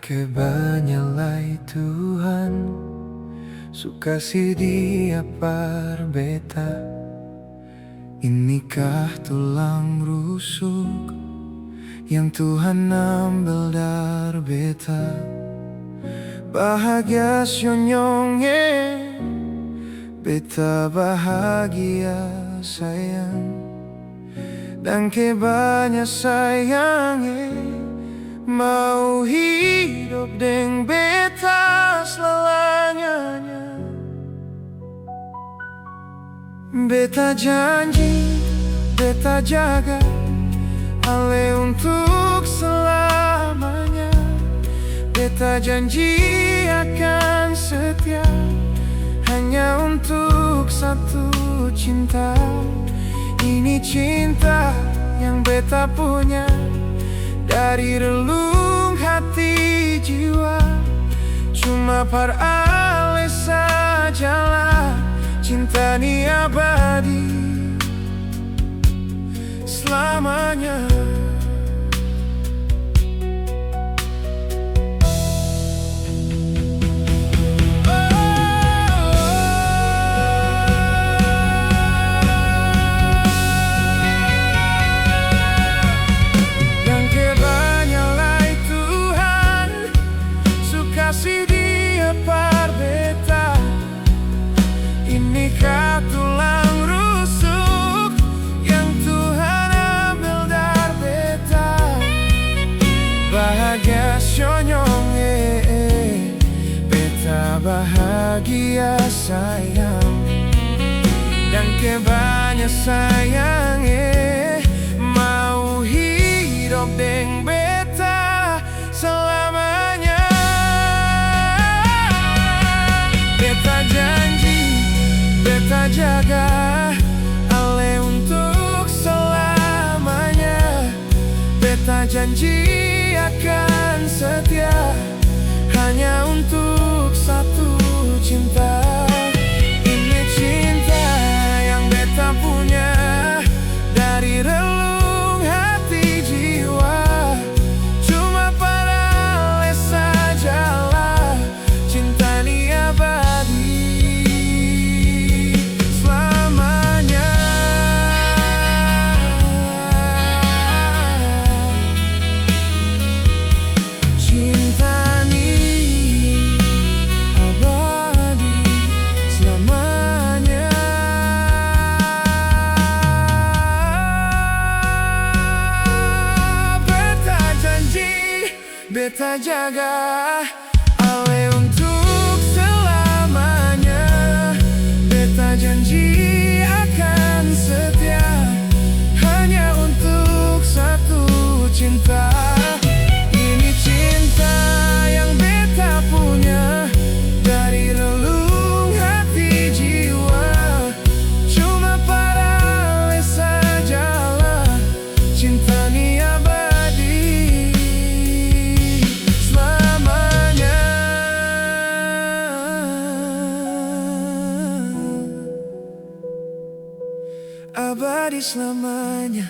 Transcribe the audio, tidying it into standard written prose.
Kebanyalah Tuhan suka si dia par beta. Inikah tulang rusuk yang Tuhan ambil dari beta? Bahagia syonyongnya, beta bahagia sayang. Dan kebanyak sayangnya, mau hidup dengan beta selamanya. Beta janji, beta jaga ale untuk selamanya. Beta janji akan setia hanya untuk satu cinta. Ini cinta yang beta punya dari relung hati jiwa. Cuma par ale sajalah cinta ni abadi selamanya. Si dia par beta, inikah tulang rusuk yang Tuhan ambil dari beta. Bahagia syonyong, beta bahagia sayang. Dan kebanyak sayang, mau hidup dengan beta selamanya. Beta janji, beta jaga ale untuk selamanya. Beta janji akan setia hanya untuk satu cinta. Ini cinta yang beta punya dari relung hati jiwa. Cuma pada ale sajalah cinta ni abadi selamanya. Cinta ni abadi selamanya. Beta janji, beta jaga ale untuk selamanya. Beta janji akan setia hanya untuk satu cinta. Ini cinta yang beta punya dari relung hati jiwa. Cuma pada ale sajalah cinta ni abadi selamanya. Abadi selamanya.